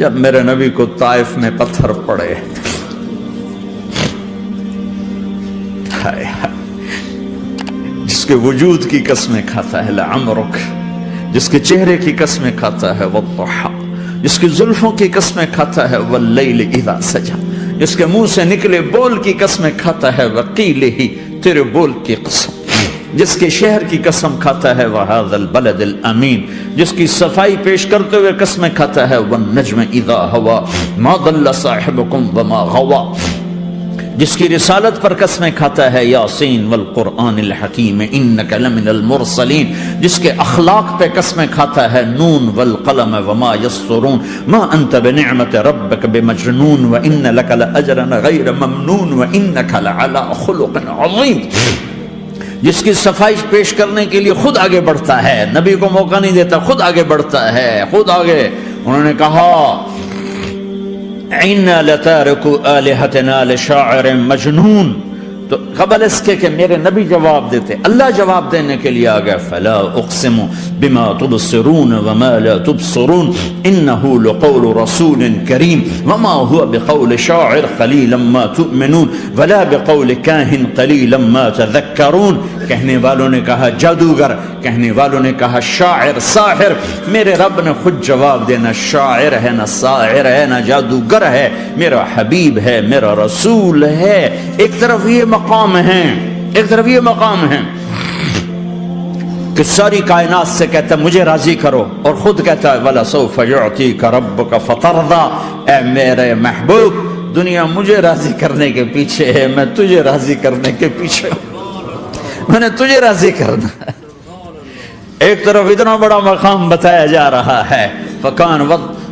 جب میرے نبی کو طائف میں پتھر پڑے، جس کے وجود کی قسمیں کھاتا ہے لعمرک، جس کے چہرے کی قسمیں کھاتا ہے والضحی، جس کی زلفوں کی قسمیں کھاتا ہے واللیل اذا سجا، جس کے منہ سے نکلے بول کی قسمیں کھاتا ہے وقیل ہی، تیرے بول کی قسم، جس کے شہر کی قسم کھاتا ہے وہذا البلد الامین، جس کی صفائی پیش کرتے ہوئے قسمیں کھاتا ہے والنجم اذا ہوا ما ضل صاحبکم وما غوا، جس کی رسالت پر قسمیں کھاتا ہے یاسین والقرآن الحکیم انک لمن المرسلین، جس کے اخلاق پہ قسمیں کھاتا ہے نون والقلم وما یسطرون ما انت بنعمت ربک بمجنون وان لک لاجرا غیر ممنون وانک لعلی خلق عظیم، جس کی صفائی پیش کرنے کے لیے خود آگے بڑھتا ہے، نبی کو موقع نہیں دیتا، خود آگے بڑھتا ہے، خود آگے۔ انہوں نے کہا اِنَّا لَتَارِكُ آلِهَتِنَا لِشَاعِرٍ مَجْنُونَ، تو قبل اس کے کہ میرے نبی جواب دیتے، اللہ جواب دینے کے لیے آگیا فَلَا أُقْسِمُ بِمَا تُبْصِرُونَ وَمَا لَا تُبْصِرُونَ إِنَّهُ لَقَوْلُ رَسُولٍ كَرِيمٍ وَمَا هُوَ بِقَوْلِ شَاعِرٍ قَلِيلًا مَا تُؤْمِنُونَ وَلَا بِقَوْلِ كَاهِنٍ قَلِيلًا مَا تَذَكَّرُونَ۔ کہنے والوں نے کہا جادوگر، کہنے والوں نے کہا شاعر، ساحر، میرے رب نے خود جواب دینا شاعر ہے نہ ساحر ہے نہ جادوگر ہے، میرا حبیب ہے، میرا رسول ہے۔ ایک طرف یہ مقام ہے، ایک طرف یہ مقام ہے کہ ساری کائنات سے کہتا ہے مجھے راضی کرو، اور خود کہتا ہے وَلَسَوْفَ يُعْطِيكَ رَبُّكَ فَتَرْضَىٰ، اے میرے محبوب دنیا مجھے راضی کرنے کے پیچھے ہے، میں تجھے راضی کرنے کے پیچھے ہوں، میں نے تجھے راضی کرنا ہے۔ ایک طرف اتنا بڑا مقام بتایا جا رہا ہے فَكَانَ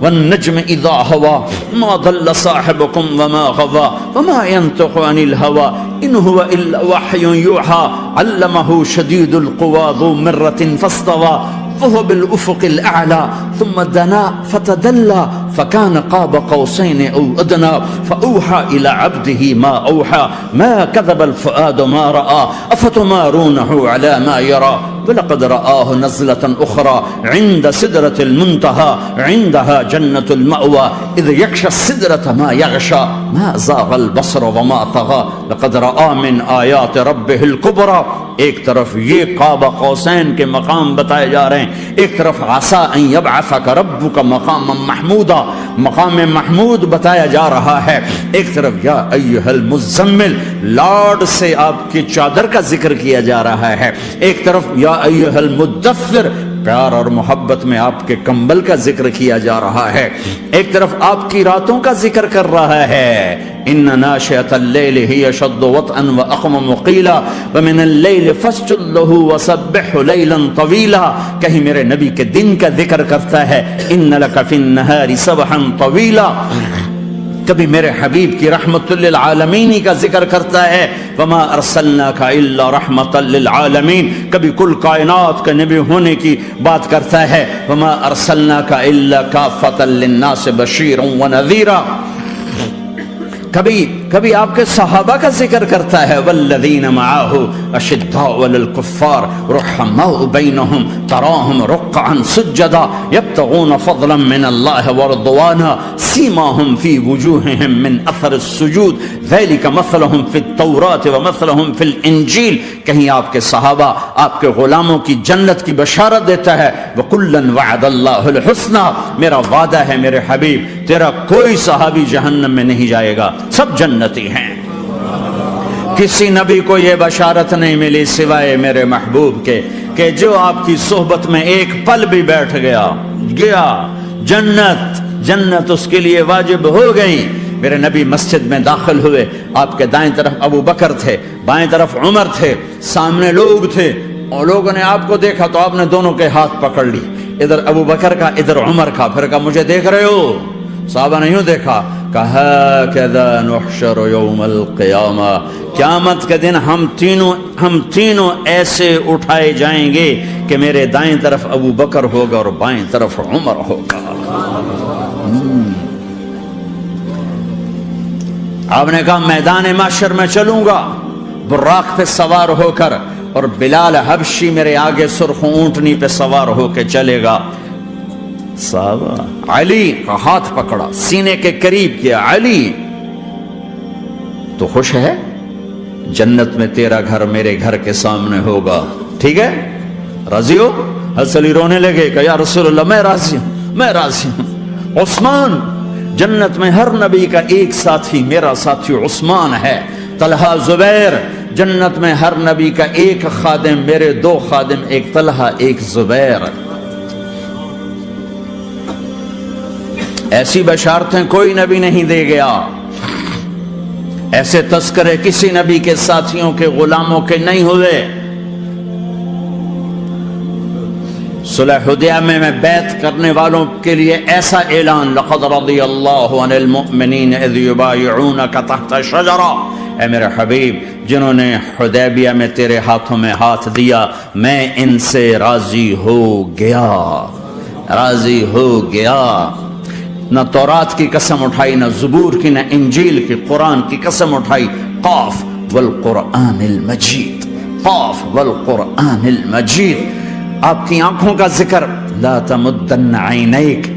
وَالنَّجْمِ إِذَا هَوَىٰ مَا ضَلَّ صَاحِبُكُمْ وَمَا غَوَىٰ وَمَا يَنطِقُ عَنِ الْهَوَىٰ إِنْ هُوَ إِلَّا وَحْيٌ يُوحَىٰ عَلَّمَهُ شَدِيدُ الْقُوَىٰ ذُو مِرَّةٍ فَاسْتَوَىٰ وهو بالأفق الأعلى ثم دنا فتدلى فكان قاب قوسين أو أدنى فأوحى إلى عبده ما أوحى ما كذب الفؤاد ما رأى أفتمارونه على ما يرى ولقد رآه نزلة أخرى عند سدرة المنتهى عندها جنة المأوى إذ يغشى السدرة ما يغشى ما زاغ البصر وما طغى لقد رأى من آيات ربه الكبرى۔ ایک طرف یہ قاب قوسین کے مقام بتائے جا رہے ہیں، ایک طرف عسیٰ ان یبعثک ربک مقاما محمودا، مقام محمود بتایا جا رہا ہے، ایک طرف یا ایھا المزمل لارڈ سے آپ کی چادر کا ذکر کیا جا رہا ہے، ایک طرف یا ایھا المدثر پیار اور محبت میں آپ کے کمبل کا ذکر کیا جا رہا ہے، ایک طرف آپ کی راتوں کا ذکر کر رہا ہے ان ناشئۃ اللیل ہی اشد وطئا واقوم قیلا ومن اللیل فاسجد لہ وسبح لیلا طویلا۔ کہیں میرے نبی کے دن کا ذکر کرتا ہے ان لک فی النہار سبحا طویلا، کبھی میرے حبیب کی رحمت للعالمین کا ذکر کرتا ہے وما ارسلناک الا رحمت للعالمین، کبھی کل کائنات کے نبی ہونے کی بات کرتا ہے وما ارسلناک الا کافۃ للناس بشیرا ونذیرا، کبھی آپ کے صحابہ کا ذکر کرتا ہے والذین معہ اشداء علی الکفار رحماء بینہم تراہم رکعا سجدا یبتغون فضلا من اللہ ورضوانا سیماہم فی وجوہہم من اثر السجود ذلک مثلہم فی التوراۃ ومثلہم فی الانجیل۔ کہیں آپ کے صحابہ آپ کے غلاموں کی جنت کی بشارت دیتا ہے وکلا وعد اللہ الحسنی، میرا وعدہ ہے میرے حبیب تیرا کوئی صحابی جہنم میں نہیں جائے گا، سب جنتی ہیں۔ کسی نبی کو یہ بشارت نہیں ملی سوائے میرے محبوب کے کہ جو آپ کی صحبت میں ایک پل بھی بیٹھ گیا جنت اس کے لیے واجب ہو گئی۔ میرے نبی مسجد میں داخل ہوئے، آپ کے دائیں طرف ابو بکر تھے، بائیں طرف عمر تھے، سامنے لوگ تھے، اور لوگوں نے آپ کو دیکھا تو آپ نے دونوں کے ہاتھ پکڑ لی، ادھر ابو بکر کا ادھر عمر کا، پھر کہا مجھے دیکھ رہے ہو؟ صحابہ نہیں دیکھا، کہا کذا نحشر یوم القیامہ، قیامت کے دن ہم تینوں ایسے اٹھائے جائیں گے کہ میرے دائیں طرف ابو بکر ہوگا اور بائیں طرف عمر ہوگا۔ آپ نے کہا میدان محشر میں چلوں گا براق پہ سوار ہو کر، اور بلال حبشی میرے آگے سرخ اونٹنی پہ سوار ہو کے چلے گا، صحابہ علی کا ہاتھ پکڑا، سینے کے قریب کیا، علی تو خوش ہے؟ جنت میں تیرا گھر میرے گھر کے سامنے ہوگا، ٹھیک ہے؟ راضی ہو؟ حضرت علی رونے لگے کہ یا رسول اللہ میں راضی ہوں، میں راضی ہوں۔ عثمان، جنت میں ہر نبی کا ایک ساتھی میرا ساتھی عثمان ہے۔ طلحہ، زبیر، جنت میں ہر نبی کا ایک خادم میرے دو خادم، ایک طلحہ ایک زبیر۔ ایسی بشارتیں کوئی نبی نہیں دے گیا، ایسے تذکرے کسی نبی کے ساتھیوں کے غلاموں کے نہیں ہوئے۔ صلح حدیبیہ میں بیعت کرنے والوں کے لیے ایسا اعلان، لقد رضی اللہ عن المؤمنین اذ یبایعونک تحت الشجرہ، اے میرے حبیب جنہوں نے حدیبیہ میں تیرے ہاتھوں میں ہاتھ دیا میں ان سے راضی ہو گیا، راضی ہو گیا۔ نہ تورات کی قسم اٹھائی، نہ زبور کی، نہ انجیل کی، قرآن کی قسم اٹھائی۔ قاف والقرآن المجید، قاف والقرآن المجید۔ آپ کی آنکھوں کا ذکر، لا تمدن عینیک،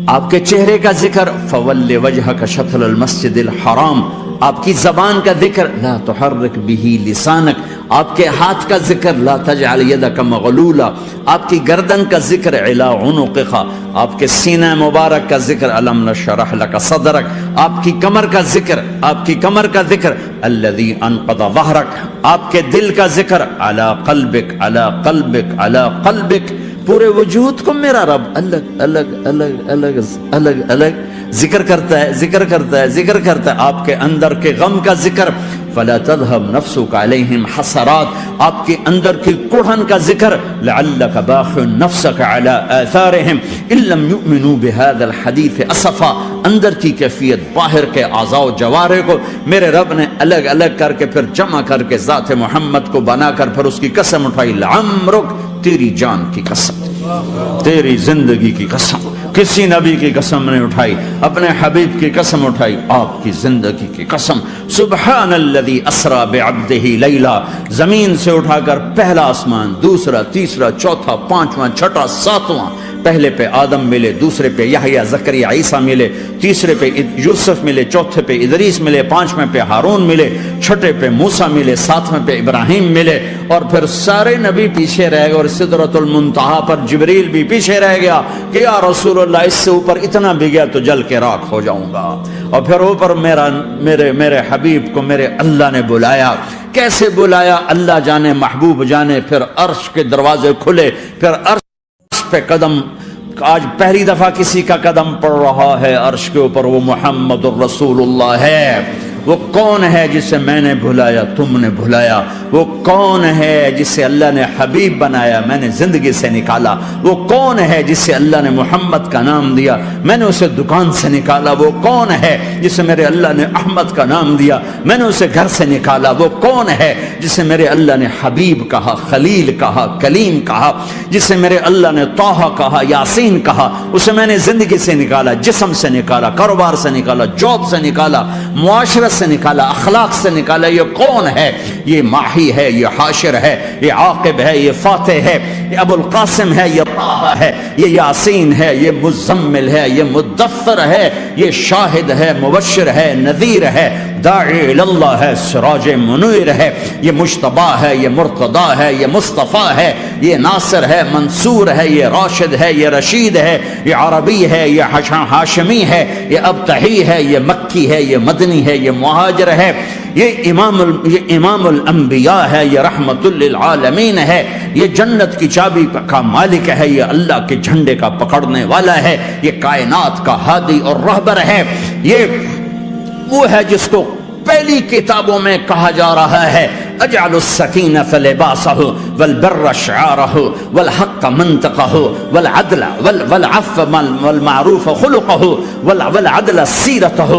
آپ کے چہرے کا ذکر، فول وجہک شطر المسجد الحرام، آپ کی زبان کا ذکر، لا تحرک بہ لسانک، آپ کے ہاتھ کا ذکر، لا تجعل یدک مغلولہ، آپ کی گردن کا ذکر، علی عنقک، آپ کے سینہ مبارک کا ذکر، الم نشرح لک صدرک، آپ کی کمر کا ذکر، آپ کی کمر کا ذکر، الذی انقض ظہرک، آپ کے دل کا ذکر، علی قلبک، علی قلبک، علی قلبک۔ پورے وجود کو میرا رب الگ الگ الگ الگ الگ الگ ذکر کرتا ہے، ذکر کرتا ہے، ذکر کرتا ہے۔ آپ کے اندر کے غم کا ذکر، فلا تذهب نفسك عليهم حسرات، آپ کے اندر کی کڑھن کا ذکر، لعلك باخع نفسك على آثارهم ان لم يؤمنوا بهذا الحديث اسفا، اندر کی کیفیت باہر کے اعضاء و جوارح کو میرے رب نے الگ الگ کر کے پھر جمع کر کے ذات محمد کو بنا کر پھر اس کی قسم اٹھائی، لعمرک، تیری جان کی قسم، تیری زندگی کی قسم۔ کسی نبی کی قسم نہیں اٹھائی، اپنے حبیب کی قسم اٹھائی، آپ کی زندگی کی قسم۔ سبحان الذی اسری بعبدہ لیلا، زمین سے اٹھا کر پہلا آسمان، دوسرا، تیسرا، چوتھا، پانچواں، چھٹا، ساتواں۔ پہلے پہ آدم ملے، دوسرے پہ یحییٰ، زکریا، عیسیٰ ملے، تیسرے پہ یوسف ملے، چوتھے پہ ادریس ملے، پانچویں پہ ہارون ملے، چھٹے پہ موسیٰ ملے، ساتویں پہ ابراہیم ملے، اور پھر سارے نبی پیچھے رہ گئے، اور سدرۃ المنتہا پر جبریل بھی پیچھے رہ گیا کہ یا رسول اللہ اس سے اوپر اتنا بھی گیا تو جل کے راکھ ہو جاؤں گا۔ اور پھر اوپر میرے حبیب کو میرے اللہ نے بلایا۔ کیسے بلایا اللہ جانے، محبوب جانے۔ پھر عرش کے دروازے کھلے، پھر عرش پہ قدم، آج پہلی دفعہ کسی کا قدم پڑ رہا ہے عرش کے اوپر، وہ محمد الرسول اللہ ہے۔ وہ کون ہے جسے میں نے بھلایا، تم نے بھلایا؟ وہ کون ہے جسے اللہ نے حبیب بنایا، میں نے زندگی سے نکالا؟ وہ کون ہے جسے اللہ نے محمد کا نام دیا، میں نے اسے دکان سے نکالا؟ وہ کون ہے جسے میرے اللہ نے احمد کا نام دیا، میں نے اسے گھر سے نکالا؟ وہ کون ہے جسے میرے اللہ نے حبیب کہا، خلیل کہا، کلیم کہا، جسے میرے اللہ نے طٰہٰ کہا، یاسین کہا؟ اسے میں نے زندگی سے نکالا، جسم سے نکالا، کاروبار سے نکالا، جاب سے نکالا، معاشرت سے نکالا، اخلاق سے نکالا۔ یہ کون ہے؟ یہ ماہی ہے، یہ حاشر ہے، یہ عاقب ہے، یہ فاتح ہے، یہ ابو القاسم ہے، یہ طٰہٰ ہے، یہ یاسین ہے، یہ مزمل ہے، یہ مدثر ہے، یہ شاہد ہے، مبشر ہے، نذیر ہے، داعی اللہ ہے، سراج منیر ہے، یہ مجتبیٰ ہے، یہ مرتضیٰ ہے، یہ مصطفیٰ ہے، یہ ناصر ہے، منصور ہے، یہ راشد ہے، یہ رشید ہے، یہ عربی ہے، یہ ہاشمی ہے، یہ ابتحی ہے، یہ مکی ہے، یہ مدنی ہے، یہ مہاجر ہے، یہ امام الانبیاء ہے، یہ رحمت للعالمین ہے، یہ جنت کی چابی کا مالک ہے، یہ اللہ کے جھنڈے کا پکڑنے والا ہے، یہ کائنات کا ہادی اور رہبر ہے۔ یہ وہ ہے جس کو پہلی کتابوں میں کہا جا رہا ہے اجعل السکینۃ لباسہ والبر شعارہ والحق منطقہ والعدل والعفو والمعروف خلقہ والعدل سیرتہ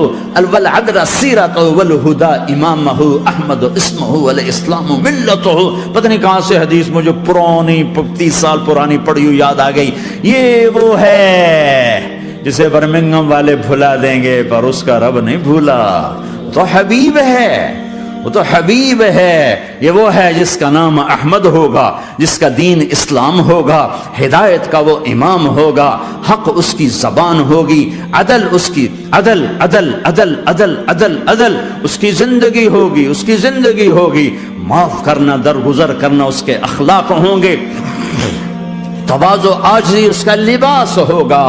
والعدل سیرتہ والہدى امامہ احمد اسمہ والاسلام ملتہ۔ پتہ نہیں کہاں سے حدیث مجھے پرانی 30 سال پرانی پڑھی ہوئی یاد آ گئی۔ یہ وہ ہے جسے برمنگم والے بھلا دیں گے پر اس کا رب نہیں بھولا۔ تو حبیب ہے، وہ تو حبیب ہے، یہ وہ ہے جس کا نام احمد ہوگا، جس کا دین اسلام ہوگا، ہدایت کا وہ امام ہوگا، حق اس کی زبان ہوگی، عدل اس کی عدل عدل عدل عدل عدل عدل اس کی زندگی ہوگی، اس کی زندگی ہوگی، معاف کرنا، درگزر کرنا اس کے اخلاق ہوں گے، تواضع عاجزی اس کا لباس ہوگا،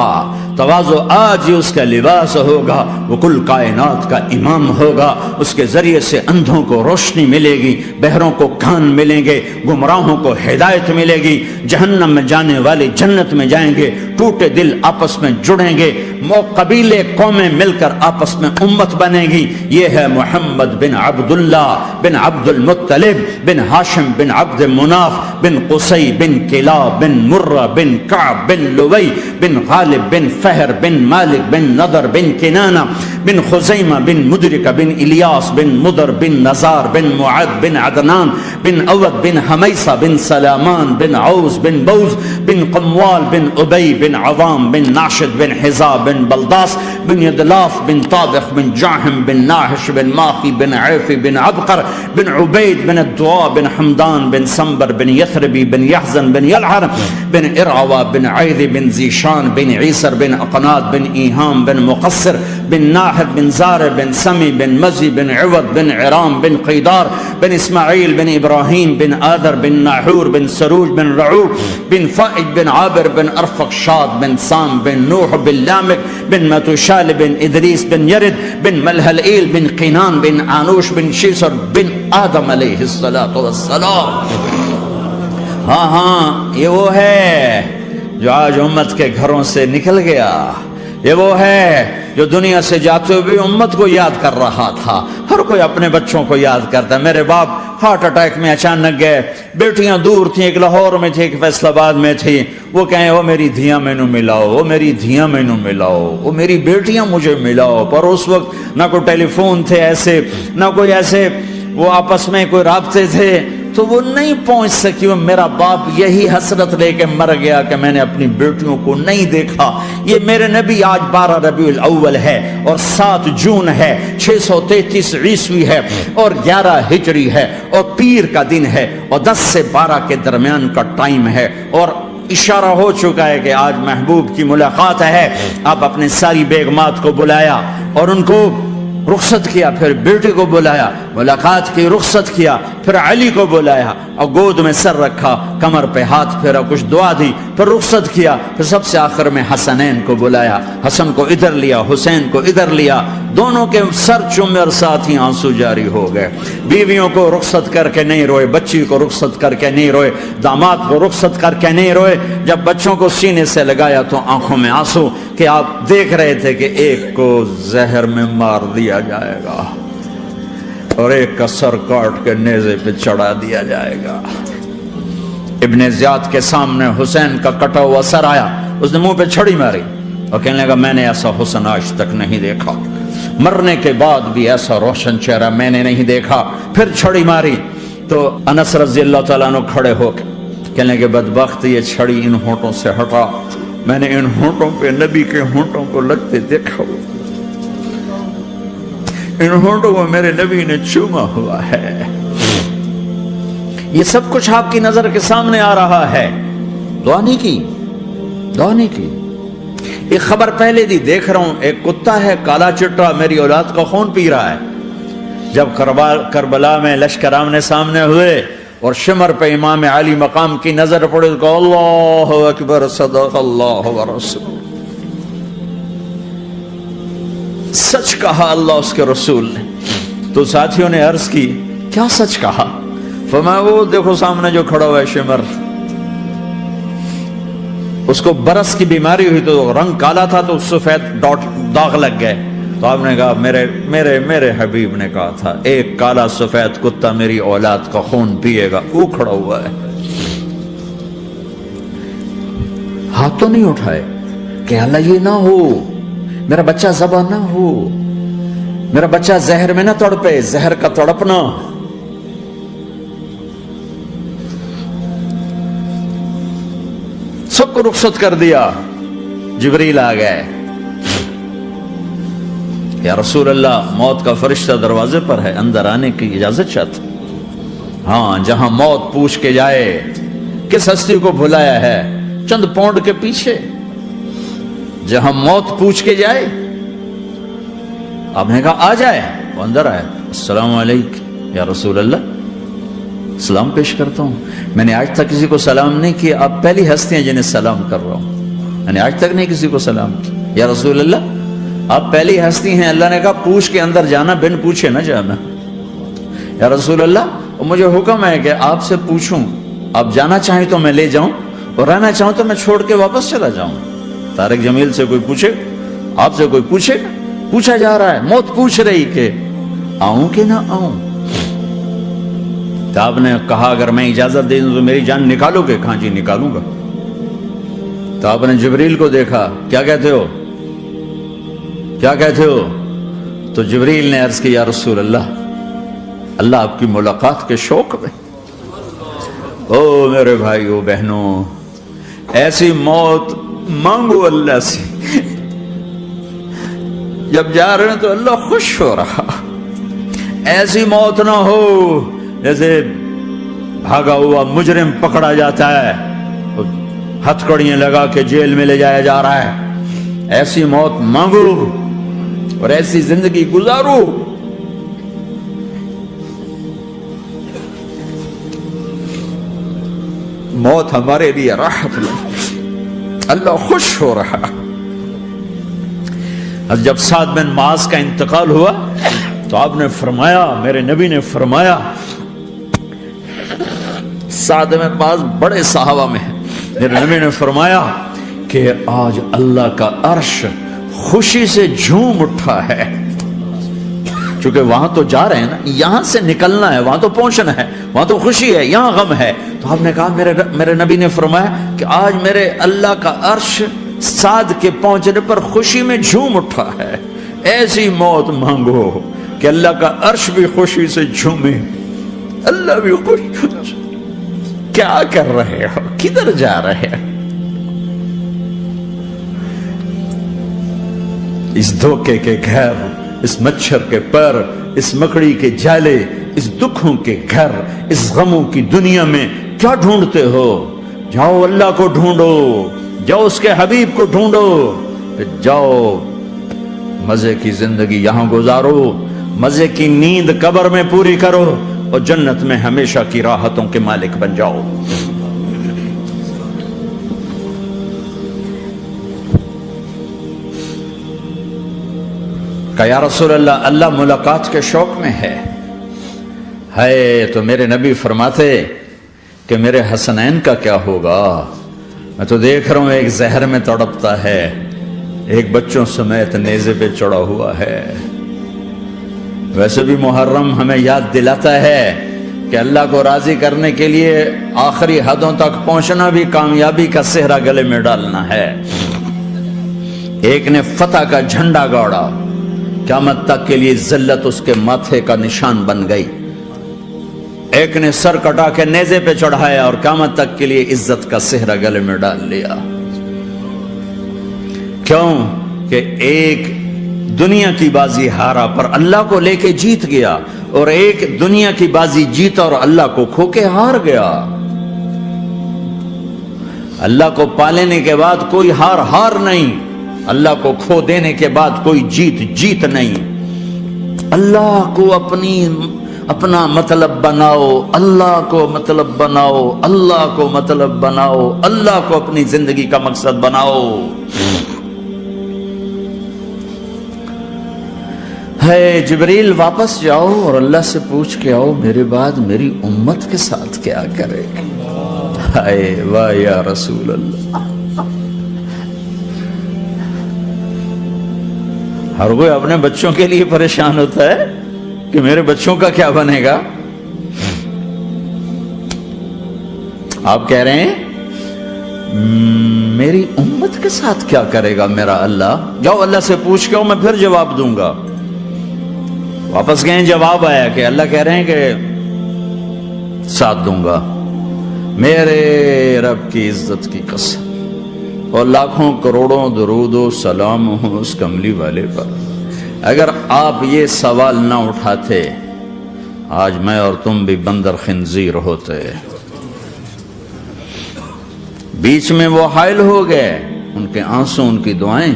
تواضع آج اس کا لباس ہوگا، وہ کل کائنات کا امام ہوگا، اس کے ذریعے سے اندھوں کو روشنی ملے گی، بہروں کو کان ملیں گے، گمراہوں کو ہدایت ملے گی، جہنم میں جانے والے جنت میں جائیں گے، ٹوٹے دل آپس میں جڑیں گے، قبیلے قومیں مل کر آپس میں امت بنے گی۔ یہ ہے محمد بن عبداللہ بن عبد المطلب بن ہاشم بن عبد مناف بن قصی بن کلاب بن مرہ بن کعب بن لوی بن غالب بن فہر بن مالک بن نضر بن کنانہ بن خزیمہ بن مدرکہ بن الیاس بن مدر بن نزار بن معد بن عدنان بن اود بن حمیسہ بن سلامان بن عوز بن بوز بن قموال بن ابی بن عوام بن ناشد بن حزاب بن بلداس بن یدلاف بن طابخ بن جاہم بن ناحش بن ماخی بن عیفی بن عبقر بن عبید بن الدعاء بن حمدان بن سنبر بن یثربی بن یحزن بن یلعر بن ارعوہ بن عیدی بن زیشان بن عیسر بن اقناد بن ایہام بن مقصر بن ناحد بن زار بن سمی بن مزی بن عوض بن عرام بن قیدار بن اسماعیل بن ابراہیم بن آدر بن ناحور بن سروج بن رعوب بن فائج بن عابر بن ارفق شاد بن سام بن نوح بن لامک بن متوشال بن ادریس بن یرد بن ملہلئیل بن قینان بن آنوش بن شیسر بن آدم علیہ السلام۔ ہاں یہ وہ ہے جو آج امت کے گھروں سے نکل گیا، یہ وہ ہے جو دنیا سے جاتے ہوئے امت کو یاد کر رہا تھا۔ ہر کوئی اپنے بچوں کو یاد کرتا ہے۔ میرے باپ ہارٹ اٹیک میں اچانک گئے، بیٹیاں دور تھیں، ایک لاہور میں تھی، ایک فیصل آباد میں تھی، وہ کہیں وہ میری دھیاں مینو ملاؤ، وہ میری دھیاں مینو ملاؤ، وہ میری بیٹیاں مجھے ملاؤ۔ پر اس وقت نہ کوئی ٹیلی فون تھے ایسے، نہ کوئی ایسے وہ آپس میں کوئی رابطے تھے، تو وہ نہیں پہنچ سکی۔ وہ میرا باپ یہی حسرت لے کے مر گیا کہ میں نے اپنی بیٹیوں کو نہیں دیکھا۔ یہ میرے نبی آج 12 ربیع الاول ہے اور 7 جون ہے، 633 عیسوی ہے اور 11 ہجری ہے اور پیر کا دن ہے اور 10 سے 12 کے درمیان کا ٹائم ہے، اور اشارہ ہو چکا ہے کہ آج محبوب کی ملاقات ہے۔ آپ اپنے ساری بیگمات کو بلایا اور ان کو رخصت کیا، پھر بیٹے کو بلایا، ملاقات کی، رخصت کیا، پھر علی کو بلایا اور گود میں سر رکھا، کمر پہ ہاتھ پھیرا، کچھ دعا دی، پھر رخصت کیا، پھر سب سے آخر میں حسنین کو بلایا، حسن کو ادھر لیا، حسین کو ادھر لیا، دونوں کے سر چومے اور ساتھ ہی آنسو جاری ہو گئے۔ بیویوں کو رخصت کر کے نہیں روئے، بچی کو رخصت کر کے نہیں روئے، داماد کو رخصت کر کے نہیں روئے۔ جب بچوں کو سینے سے لگایا تو آنکھوں میں آنسو کہ آپ دیکھ رہے تھے کہ ایک کو زہر میں مار دیا جائے گا اور ایک کا سر کاٹ کے نیزے پہ چڑھا دیا جائے گا۔ ابن زیاد کے سامنے حسین کا کٹا ہوا سر آیا، اس نے منہ پہ چھڑی ماری اور کہنے لگا میں نے ایسا حسن آج تک نہیں دیکھا، مرنے کے بعد بھی ایسا روشن چہرہ میں نے نہیں دیکھا۔ پھر چھڑی ماری تو انس رضی اللہ تعالیٰ عنہ کھڑے ہو کے کہنے لگے بدبخت یہ چھڑی ان ہونٹوں سے ہٹا، میں نے ان ہونٹوں پہ نبی کے ہونٹوں کو لگتے دیکھا، ان ہونٹوں کو میرے نبی نے چوما ہوا ہے۔ یہ سب کچھ آپ کی نظر کے سامنے آ رہا ہے، دعا نہیں کی، دعا نہیں کی۔ ایک خبر پہلے دی دیکھ رہا ہوں، ایک کتا ہے کالا چٹا میری اولاد کا خون پی رہا ہے۔ جب کربلا میں لشکر آمنے سامنے ہوئے اور شمر پہ امام علی مقام کی نظر پڑے تو اللہ اکبر صدق اللہ ورسول، سچ کہا اللہ اس کے رسول نے۔ تو ساتھیوں نے عرض کی کیا سچ کہا؟ فرمایا وہ دیکھو سامنے جو کھڑا ہوا ہے شمر، اس کو برس کی بیماری ہوئی تو رنگ کالا تھا تو سفید داغ لگ گئے۔ تو آپ نے کہا میرے حبیب نے کہا تھا ایک کالا سفید کتا میری اولاد کا خون پیے گا، وہ کھڑا ہوا ہے۔ ہاتھ تو نہیں اٹھائے کہ اللہ یہ نہ ہو، میرا بچہ ذبح نہ ہو، میرا بچہ زہر میں نہ تڑپے، زہر کا تڑپنا۔ سب کو رخصت کر دیا، جبریل آ گئے، یا رسول اللہ موت کا فرشتہ دروازے پر ہے، اندر آنے کی اجازت چاہتا. ہاں، جہاں موت پوچھ کے جائے کس ہستی کو بھلایا ہے چند پونڈ کے پیچھے، جہاں موت پوچھ کے جائے. آپ نے کہا آ جائے، وہ اندر آئے. السلام علیکم یا رسول اللہ، سلام پیش کرتا ہوں. میں نے آج تک کسی کو سلام نہیں کیا، آپ پہلی ہستی ہیں جنہیں سلام کر رہا ہوں. میں نے آج تک نہیں کسی کو سلام کیا. یا رسول اللہ آپ پہلی ہستی ہیں. اللہ نے کہا پوچھ کے اندر جانا، بن پوچھے نہ جانا. یا رسول اللہ مجھے حکم ہے کہ آپ سے پوچھوں، آپ جانا چاہیں تو میں لے جاؤں اور رہنا چاہوں تو میں چھوڑ کے واپس چلا جاؤں. طارق جمیل سے کوئی پوچھے، آپ سے کوئی پوچھے، پوچھا جا رہا ہے، موت پوچھ رہی کہ آؤں کہ نہ آؤں. تو آپ نے کہا اگر میں اجازت دے دوں تو میری جان نکالو گے؟ کہاں جی نکالوں گا. تو آپ نے جبریل کو دیکھا، کیا کہتے ہو کیا کہتے ہو؟ تو جبریل نے عرض کی یا رسول اللہ، اللہ آپ کی ملاقات کے شوق میں. او میرے بھائیو بہنوں، ایسی موت مانگو اللہ سے. جب جا رہے ہیں تو اللہ خوش ہو رہا. ایسی موت نہ ہو جیسے بھاگا ہوا مجرم پکڑا جاتا ہے، ہتھکڑیاں لگا کے جیل میں لے جایا جا رہا ہے. ایسی موت مانگو اور ایسی زندگی گزارو. موت ہمارے لیے راحت نہیں، اللہ خوش ہو رہا. جب سعد بن معاذ کا انتقال ہوا تو آپ نے فرمایا، میرے نبی نے فرمایا، سعد بن معاذ بڑے صحابہ میں ہیں، میرے نبی نے فرمایا کہ آج اللہ کا عرش خوشی سے جھوم اٹھا ہے. چونکہ وہاں تو جا رہے ہیں نا، یہاں سے نکلنا ہے، وہاں تو پہنچنا ہے، وہاں تو خوشی ہے، یہاں غم ہے. تو آپ نے کہا، میرے نبی نے فرمایا کہ آج میرے اللہ کا عرش سعد کے پہنچنے پر خوشی میں جھوم اٹھا ہے. ایسی موت مانگو کہ اللہ کا عرش بھی خوشی سے جھومے، اللہ بھی خوش. کیا کر رہے ہو؟ کدھر جا رہے ہو؟ اس دھوکے کے گھر، اس مچھر کے پر، اس مکڑی کے جالے، اس دکھوں کے گھر، اس غموں کی دنیا میں کیا ڈھونڈتے ہو؟ جاؤ اللہ کو ڈھونڈو، جاؤ اس کے حبیب کو ڈھونڈو، جاؤ مزے کی زندگی یہاں گزارو، مزے کی نیند قبر میں پوری کرو اور جنت میں ہمیشہ کی راحتوں کے مالک بن جاؤ. کہ یا رسول اللہ، اللہ ملاقات کے شوق میں ہے. تو میرے نبی فرماتے کہ میرے حسنین کا کیا ہوگا؟ میں تو دیکھ رہا ہوں ایک زہر میں تڑپتا ہے، ایک بچوں سمیت نیزے پہ چڑھا ہوا ہے. ویسے بھی محرم ہمیں یاد دلاتا ہے کہ اللہ کو راضی کرنے کے لیے آخری حدوں تک پہنچنا بھی کامیابی کا صحرا گلے میں ڈالنا ہے. ایک نے فتح کا جھنڈا گاڑا، قیامت تک کے لیے ذلت اس کے ماتھے کا نشان بن گئی. ایک نے سر کٹا کے نیزے پہ چڑھایا اور قیامت تک کے لیے عزت کا صحرا گلے میں ڈال لیا. کیوں کہ ایک دنیا کی بازی ہارا پر اللہ کو لے کے جیت گیا، اور ایک دنیا کی بازی جیتا اور اللہ کو کھو کے ہار گیا. اللہ کو پالینے کے بعد کوئی ہار نہیں، اللہ کو کھو دینے کے بعد کوئی جیت نہیں. اللہ کو اپنا مطلب بناؤ، اللہ کو مطلب بناؤ، اللہ کو مطلب بناؤ، اللہ کو اپنی زندگی کا مقصد بناؤ. ہے جبریل واپس جاؤ اور اللہ سے پوچھ کے آؤ میرے بعد میری امت کے ساتھ کیا کرے. ہائے واہ یا رسول اللہ. ہر کوئی اپنے بچوں کے لیے پریشان ہوتا ہے کہ میرے بچوں کا کیا بنے گا. آپ کہہ رہے ہیں میری امت کے ساتھ کیا کرے گا میرا اللہ. جاؤ اللہ سے پوچھ کے آؤ، میں پھر جواب دوں گا. واپس گئے، جواب آیا کہ اللہ کہہ رہے ہیں کہ ساتھ دوں گا. میرے رب کی عزت کی قسم اور لاکھوں کروڑوں درود و سلام ہوں اس کملی والے پر اگر آپ یہ سوال نہ اٹھاتے آج میں اور تم بھی بندر خنزیر ہوتے. بیچ میں وہ حائل ہو گئے، ان کے آنسو، ان کی دعائیں.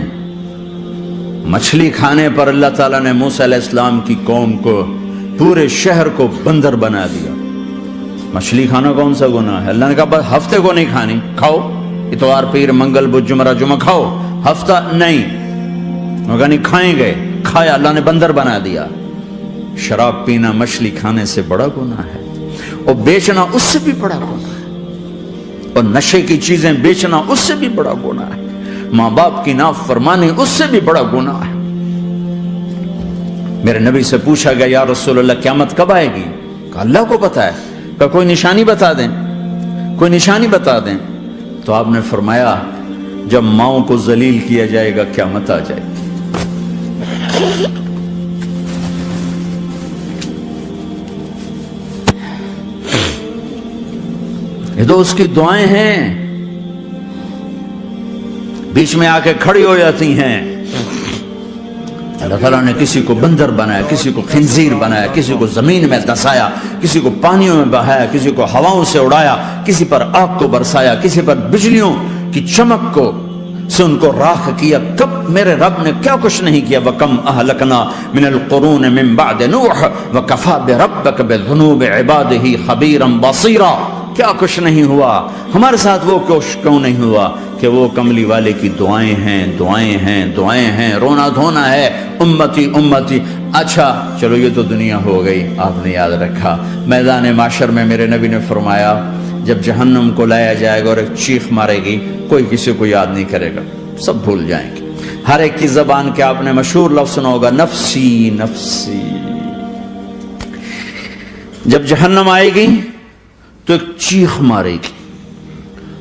مچھلی کھانے پر اللہ تعالیٰ نے موسیٰ علیہ السلام کی قوم کو، پورے شہر کو بندر بنا دیا. مچھلی کھانا کون سا گناہ ہے؟ اللہ نے کہا بس ہفتے کو نہیں کھانی، کھاؤ اتوار پیر منگل بدھ جمعہ جمعہ کھاؤ، ہفتہ نہیں. مگر نہیں کھائیں گے، کھایا، اللہ نے بندر بنا دیا. شراب پینا مچھلی کھانے سے بڑا گناہ ہے، اور بیچنا اس سے بھی بڑا گناہ ہے، اور نشے کی چیزیں بیچنا اس سے بھی بڑا گناہ ہے، ماں باپ کی نافرمانی اس سے بھی بڑا گناہ ہے. میرے نبی سے پوچھا گیا یا رسول اللہ قیامت کب آئے گی؟ کہا اللہ کو پتا ہے. کہا کوئی نشانی بتا دیں، کوئی نشانی بتا دیں. تو آپ نے فرمایا جب ماؤں کو ذلیل کیا جائے گا قیامت آ جائے گی. یہ تو اس کی دعائیں ہیں، بیچ میں آ کے کھڑی ہو جاتی ہیں. اللہ تعالیٰ نے کسی کو بندر بنایا، کسی کو خنزیر بنایا، کسی کو زمین میں دسایا، کسی کو پانیوں میں بہایا، کسی کو ہواؤں سے اڑایا، کسی پر آگ کو برسایا، کسی پر بجلیوں کی چمک کو سے ان کو راکھ کیا. کب میرے رب نے کیا کچھ نہیں کیا. وَكَمْ أَهْلَكْنَا مِنَ الْقُرُونِ مِنْ بَعْدِ نُوحٍ وَكَفَى بِرَبِّكَ بِذُنُوبِ عِبَادِهِ خَبِيرًا بَصِيرًا. کیا کچھ نہیں ہوا ہمارے ساتھ، وہ کچھ کیوں نہیں ہوا کہ وہ کملی والے کی دعائیں ہیں، دعائیں ہیں، دعائیں ہیں، رونا دھونا ہے امتی امتی. اچھا چلو یہ تو دنیا ہو گئی، آپ نے یاد رکھا. میدان معاشر میں میرے نبی نے فرمایا جب جہنم کو لایا جائے گا اور ایک چیخ مارے گی، کوئی کسی کو یاد نہیں کرے گا، سب بھول جائیں گے. ہر ایک کی زبان کے آپ نے مشہور لفظ سنا ہوگا نفسی نفسی. جب جہنم آئے گی تو ایک چیخ مارے گی،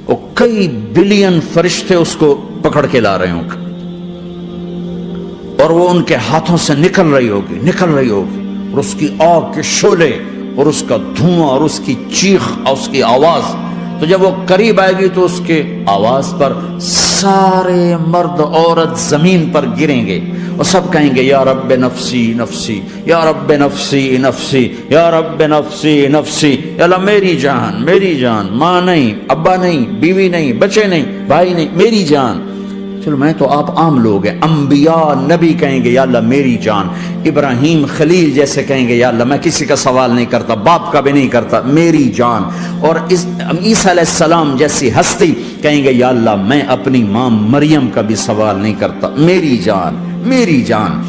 اور کئی بلین فرشتے اس کو پکڑ کے لا رہے ہوں گے، اور وہ ان کے ہاتھوں سے نکل رہی ہوگی، اور اس کی آگ کے شعلے اور اس کا دھواں اور اس کی چیخ اور اس کی آواز. تو جب وہ قریب آئے گی تو اس کے آواز پر سارے مرد عورت زمین پر گریں گے اور سب کہیں گے یا رب نفسی نفسی، یا رب نفسی نفسی، یا رب نفسی نفسی. یا اللہ میری جان، میری جان، ماں نہیں، ابا نہیں، بیوی نہیں، بچے نہیں، بھائی نہیں، میری جان. چلو میں تو آپ عام لوگ ہیں، انبیاء نبی کہیں گے یا اللہ میری جان. ابراہیم خلیل جیسے کہیں گے یا اللہ میں کسی کا سوال نہیں کرتا، باپ کا بھی نہیں کرتا، میری جان. اور عیسیٰ علیہ السلام جیسی ہستی کہیں گے یا اللہ میں اپنی ماں مریم کا بھی سوال نہیں کرتا، میری جان، میری جان.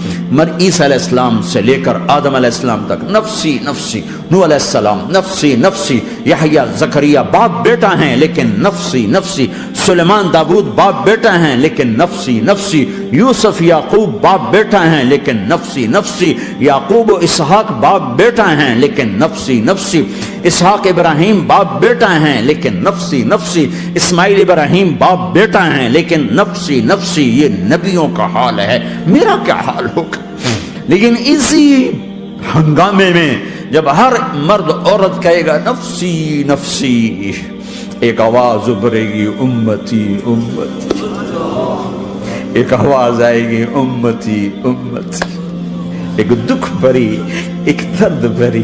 عیسیٰ علیہ السلام سے لے کر آدم علیہ السلام تک نفسی نفسی. نوح علیہ السلام نفسی نفسی. یحییٰ زکریا باپ بیٹا ہیں لیکن نفسی نفسی. سلیمان داؤد باپ بیٹا ہیں لیکن نفسی نفسی. یوسف یعقوب باپ بیٹا ہیں لیکن نفسی نفسی. یعقوب و اسحاق باپ بیٹا ہیں لیکن نفسی نفسی. اسحاق ابراہیم باپ بیٹا ہیں لیکن نفسی نفسی. اسماعیل ابراہیم باپ بیٹا ہیں لیکن نفسی نفسی. یہ نبیوں کا حال ہے، میرا کیا حال ہوگا؟ لیکن اسی ہنگامے میں جب ہر مرد عورت کہے گا نفسی نفسی، ایک آواز ابھرے گی امتی امتی. ایک آواز آئے گی امتی امتی. ایک دکھ بھری، ایک درد بھری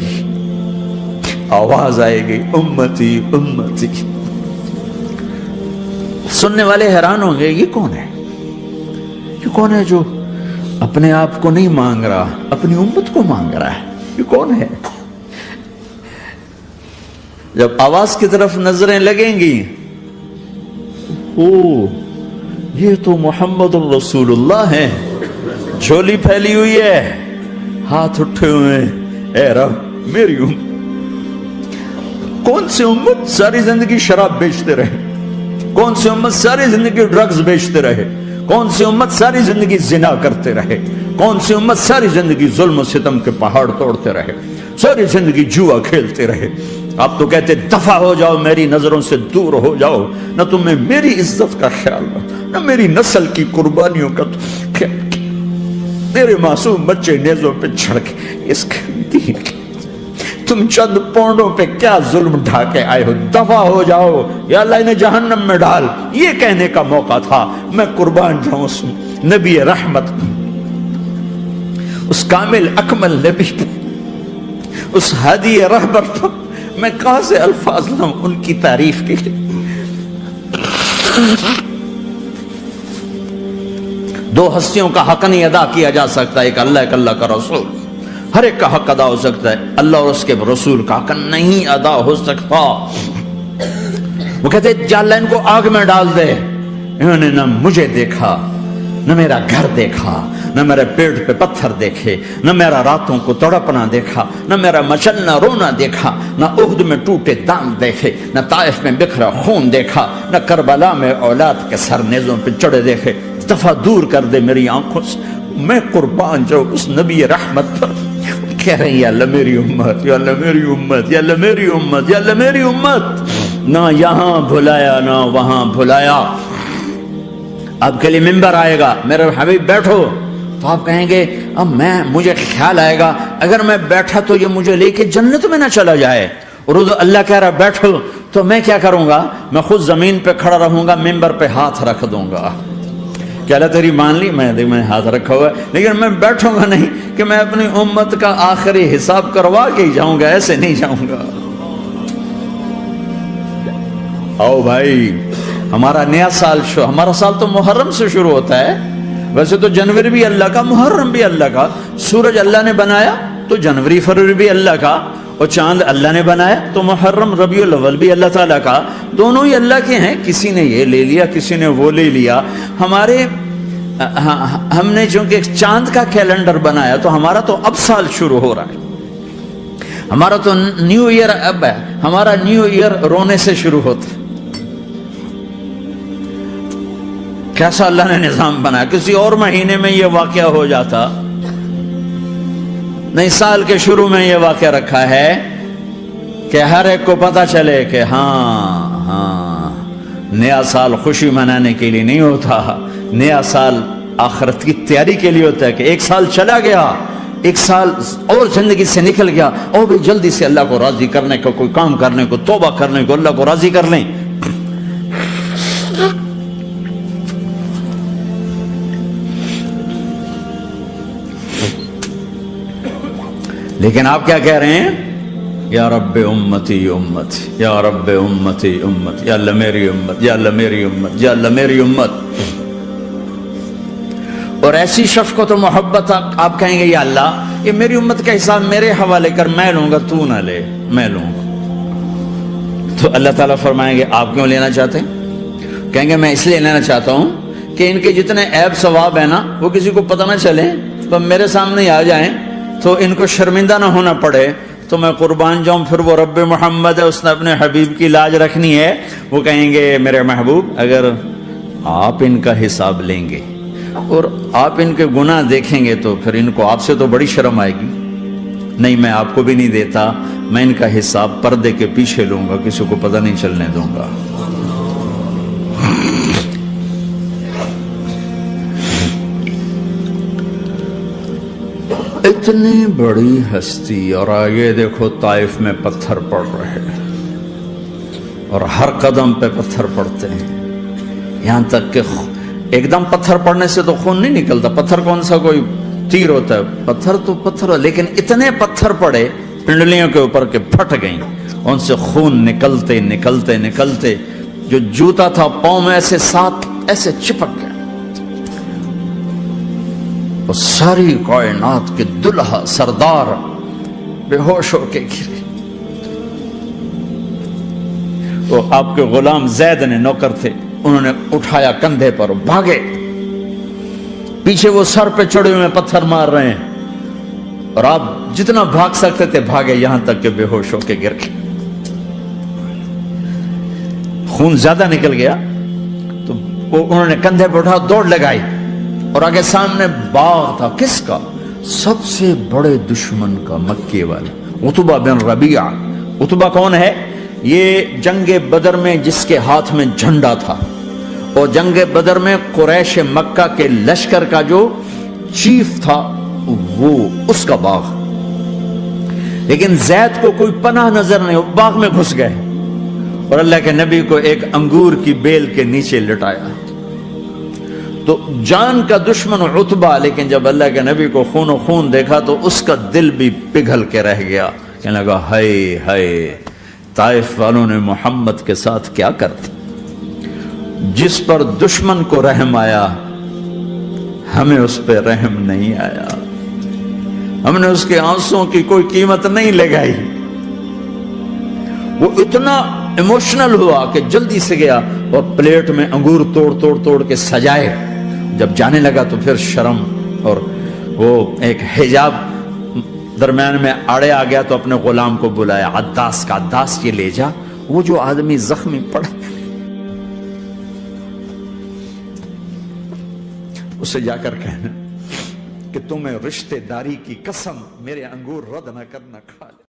آواز آئے گی امتی امتی. سننے والے حیران ہوں گے یہ کون ہے، یہ کون ہے جو اپنے آپ کو نہیں مانگ رہا، اپنی امت کو مانگ رہا ہے، یہ کون ہے؟ جب آواز کی طرف نظریں لگیں گی، یہ تو محمد الرسول اللہ ہے، جھولی پھیلی ہوئی ہے، ہاتھ اٹھے ہوئے ہیں، اے رب میری امت. کون سی امت ساری زندگی شراب بیچتے رہے؟ کون سی امت ساری زندگی ڈرگز بیچتے رہے؟ کون سی امت ساری زندگی زنا کرتے رہے؟ کون سی امت ساری زندگی ظلم و ستم کے پہاڑ توڑتے رہے؟ ساری زندگی جوا کھیلتے رہے؟ آپ تو کہتے دفع ہو جاؤ، میری نظروں سے دور ہو جاؤ، نہ تمہیں میری عزت کا خیال نہ میری نسل کی قربانیوں کا خیال. میرے معصوم بچے نیزوں پہ چڑھ کے اس دین کے تم چند پونڈوں پہ کیا ظلم ڈھا کے آئے ہو؟ دفع ہو جاؤ، یا اللہ انہیں جہنم میں ڈال. یہ کہنے کا موقع تھا، میں قربان جاؤں نبی رحمت. اس کامل اکمل نبی پر، اس ہادی رہبر پر میں کہاں سے الفاظ لاؤں ان کی تعریف کے لیے؟ دو ہستیوں کا حق نہیں ادا کیا جا سکتا، ایک اللہ، ایک اللہ کا رسول۔ ہر ایک کا حق ادا ہو سکتا ہے، اللہ اور اس کے رسول کا حق نہیں ادا ہو سکتا۔ وہ کہتے جا اللہ ان کو آگ میں ڈال دے۔ انہوں نے نہ مجھے دیکھا، نہ میرا گھر دیکھا، نہ میرے پیٹ پہ پتھر دیکھے، نہ میرا راتوں کو تڑپنا دیکھا، نہ میرا مچلنا رونا دیکھا، نہ احد میں ٹوٹے دانت دیکھے، نہ طائف میں بکھرا خون دیکھا، نہ کربلا میں اولاد کے سر نیزوں پہ چڑھے دیکھے۔ دفعہ دور کر دے میری آنکھوں سے، میں قربان جاؤں اس نبی رحمت پر۔ کہہ رہے ہیں یا اللہ میری امت، یا اللہ میری امت، یا اللہ میری امت، یا اللہ میری امت۔ نہ یہاں بھلایا نہ وہاں بھلایا۔ آپ کے لیے ممبر آئے گا، میرے حبیب بیٹھو، تو آپ کہیں گے اب مجھے خیال آئے گا اگر میں بیٹھا تو یہ مجھے لے کے جنت میں نہ چلا جائے، اور اللہ کہہ رہا بیٹھو تو میں کیا کروں گا؟ میں خود زمین پہ کھڑا رہوں گا، ممبر پہ ہاتھ رکھ دوں گا کہ اللہ تیری مان لی، میں ہاتھ رکھا ہوا ہے، لیکن میں بیٹھوں گا نہیں کہ میں اپنی امت کا آخری حساب کروا کے ہی جاؤں گا، ایسے نہیں جاؤں گا۔ آؤ بھائی، ہمارا نیا سال ہمارا سال تو محرم سے شروع ہوتا ہے، ویسے تو جنوری بھی اللہ کا، محرم بھی اللہ کا، سورج اللہ نے بنایا تو جنوری فروری بھی اللہ کا، اور چاند اللہ نے بنایا تو محرم ربیع الاول بھی اللہ تعالیٰ کا، دونوں ہی اللہ کے ہیں۔ کسی نے یہ لے لیا، کسی نے وہ لے لیا۔ ہم نے چونکہ چاند کا کیلنڈر بنایا تو ہمارا تو اب سال شروع ہو رہا ہے، ہمارا تو نیو ایئر اب ہے، ہمارا نیو ایئر رونے سے شروع ہوتا ہے۔ کیسا اللہ نے نظام بنایا، کسی اور مہینے میں یہ واقعہ ہو جاتا، نہیں سال کے شروع میں یہ واقعہ رکھا ہے کہ ہر ایک کو پتا چلے کہ ہاں نیا سال خوشی منانے کے لیے نہیں ہوتا، نیا سال آخرت کی تیاری کے لیے ہوتا ہے کہ ایک سال چلا گیا، ایک سال اور زندگی سے نکل گیا، اور بھی جلدی سے اللہ کو راضی کرنے کو، کوئی کام کرنے کو، توبہ کرنے کو، اللہ کو راضی کر لیں۔ لیکن آپ کیا کہہ رہے ہیں؟ یا رب امتی امتی، یا رب امتی امت، یا اللہ میری امت، یا اللہ میری امت، یا اللہ میری امت۔ اور ایسی شفقت و محبت آپ کہیں گے یا اللہ یہ میری امت کا حساب میرے حوالے کر، میں لوں گا، تو نہ لے، میں لوں گا۔ تو اللہ تعالیٰ فرمائیں گے آپ کیوں لینا چاہتے ہیں؟ کہیں گے میں اس لیے لینا چاہتا ہوں کہ ان کے جتنے عیب ثواب ہیں نا وہ کسی کو پتہ نہ چلے، تو میرے سامنے ہی آ جائیں تو ان کو شرمندہ نہ ہونا پڑے، تو میں قربان جاؤں۔ پھر وہ رب محمد ہے، اس نے اپنے حبیب کی لاج رکھنی ہے، وہ کہیں گے میرے محبوب اگر آپ ان کا حساب لیں گے اور آپ ان کے گناہ دیکھیں گے تو پھر ان کو آپ سے تو بڑی شرم آئے گی، نہیں میں آپ کو بھی نہیں دیتا، میں ان کا حساب پردے کے پیچھے لوں گا، کسی کو پتہ نہیں چلنے دوں گا۔ اتنی بڑی ہستی، اور آگے دیکھو طائف میں پتھر پڑ رہے ہیں، اور ہر قدم پہ پتھر پڑتے ہیں، یہاں تک کہ ایک دم پتھر پڑنے سے تو خون نہیں نکلتا، پتھر کون سا کوئی تیر ہوتا ہے، پتھر تو پتھر، لیکن اتنے پتھر پڑے پنڈلیوں کے اوپر کہ پھٹ گئیں، ان سے خون نکلتے نکلتے نکلتے جو جوتا تھا پاؤں میں ایسے ساتھ ایسے چپک گئے، اور ساری کائنات کے دلہا سردار بے ہوش ہو کے گرے۔ وہ آپ کے غلام زید نے نوکر تھے، انہوں نے اٹھایا کندھے پر، بھاگے، پیچھے وہ سر پہ چڑھے ہوئے پتھر مار رہے ہیں، اور آپ جتنا بھاگ سکتے تھے بھاگے، یہاں تک کہ بے ہوش ہو کے گر گئے۔ خون زیادہ نکل گیا تو انہوں نے کندھے پہ اٹھا، دوڑ لگائی، اور آگے سامنے باغ تھا، کس کا؟ سب سے بڑے دشمن کا، مکے والے عتبہ بن ربیعہ۔ عتبہ کون ہے؟ یہ جنگ بدر میں جس کے ہاتھ میں جھنڈا تھا، اور جنگ بدر میں قریش مکہ کے لشکر کا جو چیف تھا وہ اس کا باغ، لیکن زید کو کوئی پناہ نظر نہیں، وہ باغ میں گھس گئے، اور اللہ کے نبی کو ایک انگور کی بیل کے نیچے لٹایا۔ تو جان کا دشمن عتبہ، لیکن جب اللہ کے نبی کو خون و خون دیکھا تو اس کا دل بھی پگھل کے رہ گیا، کہنے لگا ہائے ہائے طائف والوں نے محمد کے ساتھ کیا کرتے، جس پر دشمن کو رحم آیا ہمیں اس پہ رحم نہیں آیا، ہم نے اس کے آنسوں کی کوئی قیمت نہیں لگائی۔ وہ اتنا ایموشنل ہوا کہ جلدی سے گیا اور پلیٹ میں انگور توڑ کے سجائے، جب جانے لگا تو پھر شرم اور وہ ایک حجاب درمیان میں آڑے آ گیا، تو اپنے غلام کو بلایا عداس کا، عداس یہ لے جا وہ جو آدمی زخمی پڑا اسے جا کر کہنا کہ تمہیں رشتہ داری کی قسم میرے انگور رد نہ کرنا، کھا لے۔